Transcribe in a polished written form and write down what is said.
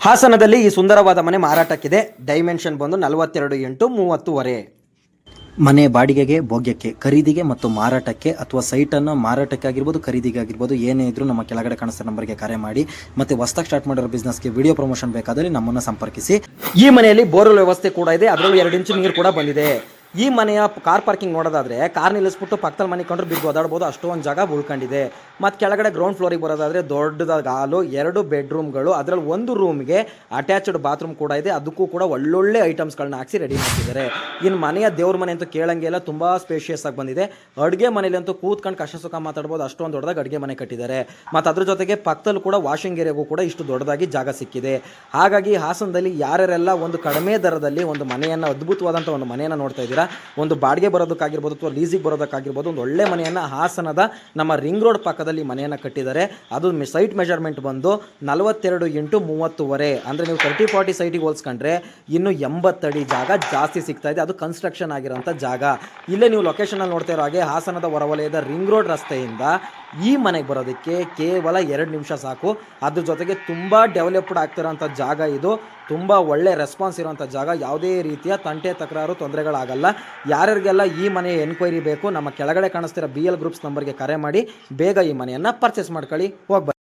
ಹಾಸನದಲ್ಲಿ ಈ ಸುಂದರವಾದ ಮನೆ ಮಾರಾಟಕ್ಕಿದೆ. ಡೈಮೆನ್ಷನ್ ಬಂದು 42x30 ಮನೆ ಬಾಡಿಗೆಗೆ, ಭೋಗ್ಯಕ್ಕೆ, ಖರೀದಿಗೆ ಮತ್ತು ಮಾರಾಟಕ್ಕೆ ಅಥವಾ ಸೈಟನ್ನು ಮಾರಾಟಕ್ಕೆ ಆಗಿರ್ಬೋದು, ಖರೀದಿಗೆ ಆಗಿರ್ಬೋದು, ಏನೇ ಇದ್ರೂ ನಮ್ಮ ಕೆಳಗಡೆ ಕಾಣಿಸ್ತಾ ನಂಬರ್ಗೆ ಕರೆ ಮಾಡಿ. ಮತ್ತೆ ಹೊಸದಾಗಿ ಸ್ಟಾರ್ಟ್ ಮಾಡಿರೋ ಬಿಸ್ನೆಸ್ಗೆ ವಿಡಿಯೋ ಪ್ರಮೋಷನ್ ಬೇಕಾದಲ್ಲಿ ನಮ್ಮನ್ನು ಸಂಪರ್ಕಿಸಿ. ಈ ಮನೆಯಲ್ಲಿ ಬೋರ್ವೆಲ್ ವ್ಯವಸ್ಥೆ ಕೂಡ ಇದೆ, ಅದರಲ್ಲೂ 2 ಇಂಚು ನೀರು ಕೂಡ ಬಂದಿದೆ. ಈ ಮನೆಯ ಕಾರ್ ಪಾರ್ಕಿಂಗ್ ನೋಡೋದಾದ್ರೆ ಕಾರ್ ನಿಲ್ಲಿಸ್ಬಿಟ್ಟು ಪಕ್ಕದಲ್ಲಿ ಮನೆ ಕೊಂಡ್ರೆ ಬಿದ್ದು ಓದಾಡ್ಬೋದು, ಅಷ್ಟೊಂದು ಜಾಗ ಉಳ್ಕೊಂಡಿದೆ. ಮತ್ತು ಕೆಳಗಡೆ ಗ್ರೌಂಡ್ ಫ್ಲೋರಿಗೆ ಬರೋದಾದರೆ ದೊಡ್ಡದಾದ ಹಾಲು, 2 ಬೆಡ್ರೂಮ್ಗಳು, ಅದರಲ್ಲಿ ಒಂದು ರೂಮ್ಗೆ ಅಟ್ಯಾಚ್ಡ್ ಬಾತ್ರೂಮ್ ಕೂಡ ಇದೆ. ಅದಕ್ಕೂ ಕೂಡ ಒಳ್ಳೊಳ್ಳೆ ಐಟಮ್ಸ್ಗಳನ್ನ ಹಾಕಿ ರೆಡಿ ಮಾಡ್ತಿದ್ದಾರೆ. ಇನ್ನು ಮನೆಯ ದೇವ್ರ ಮನೆ ಅಂತೂ ಕೇಳಂಗೆ ಇಲ್ಲ, ತುಂಬ ಸ್ಪೇಷಿಯಸ್ ಆಗಿ ಬಂದಿದೆ. ಅಡುಗೆ ಮನೇಲಿ ಅಂತೂ ಕೂತ್ಕೊಂಡು ಕಷ್ಟ ಸುಖ ಮಾತಾಡ್ಬೋದು, ಅಷ್ಟೊಂದು ದೊಡ್ಡದಾಗಿ ಅಡುಗೆ ಮನೆ ಕಟ್ಟಿದ್ದಾರೆ. ಮತ್ತು ಅದ್ರ ಜೊತೆಗೆ ಪಕ್ಕದಲ್ಲೂ ಕೂಡ ವಾಷಿಂಗ್ ಏರಿಯಾಗೂ ಕೂಡ ಇಷ್ಟು ದೊಡ್ಡದಾಗಿ ಜಾಗ ಸಿಕ್ಕಿದೆ. ಹಾಗಾಗಿ ಹಾಸನದಲ್ಲಿ ಯಾರ್ಯಾರೆಲ್ಲ ಒಂದು ಕಡಿಮೆ ದರದಲ್ಲಿ ಒಂದು ಮನೆಯನ್ನು, ಅದ್ಭುತವಾದಂಥ ಒಂದು ಮನೆಯನ್ನು ನೋಡ್ತಾ ಇದ್ದೀರಾ, ಒಂದು ಬಾಡಿಗೆ ಬರೋದಕ್ಕಾಗಿರ್ಬೋದು ಅಥವಾ ಲೀಸಿಗೆ ಬರೋದಕ್ಕಾಗಿರ್ಬೋದು, ಒಂದು ಒಳ್ಳೆ ಮನೆಯನ್ನು ಹಾಸನದ ನಮ್ಮ ರಿಂಗ್ ರೋಡ್ ಪಕ್ಕದಲ್ಲಿ ಮನೆಯನ್ನು ಕಟ್ಟಿದ್ದಾರೆ. ಅದು ಸೈಟ್ ಮೆಜರ್ಮೆಂಟ್ ಬಂದು 42x30 ಅಂದರೆ ನೀವು 30-40 ಸೈಟಿಗೆ ಹೋಲಿಸ್ಕೊಂಡ್ರೆ ಇನ್ನು 80 ಅಡಿ ಜಾಗ ಜಾಸ್ತಿ ಸಿಗ್ತಾ ಇದೆ. ಅದು ಕನ್ಸ್ಟ್ರಕ್ಷನ್ ಆಗಿರೋಂಥ ಜಾಗ. ಇಲ್ಲೇ ನೀವು ಲೊಕೇಶನಲ್ಲಿ ನೋಡ್ತಾ ಇರೋ ಹಾಗೆ ಹಾಸನದ ಹೊರವಲಯದ ರಿಂಗ್ ರೋಡ್ ರಸ್ತೆಯಿಂದ ಈ ಮನೆಗೆ ಬರೋದಕ್ಕೆ ಕೇವಲ 2 ನಿಮಿಷ ಸಾಕು. ಅದ್ರ ಜೊತೆಗೆ ತುಂಬ ಡೆವಲಪ್ಡ್ ಆಗ್ತಿರೋಂಥ ಜಾಗ ಇದು. ತುಂಬ ಒಳ್ಳೆ ರೆಸ್ಪಾನ್ಸ್ ಇರೋಂಥ ಜಾಗ. ಯಾವುದೇ ರೀತಿಯ ತಂಟೆ ತಕರಾರು ತೊಂದರೆಗಳಾಗಲ್ಲ. ಯಾರ್ಯಾರಿಗೆಲ್ಲ ಈ ಮನೆಯ ಎನ್ಕ್ವೈರಿ ಬೇಕು, ನಮ್ಮ ಕೆಳಗಡೆ ಕಾಣಿಸ್ತಿರೋ BL ಗ್ರೂಪ್ಸ್ ನಂಬರ್ಗೆ ಕರೆ ಮಾಡಿ ಬೇಗ ಈ ಮನೆಯನ್ನು ಪರ್ಚೇಸ್ ಮಾಡ್ಕೊಳ್ಳಿ. ಹೋಗ್ಬನ್ನಿ.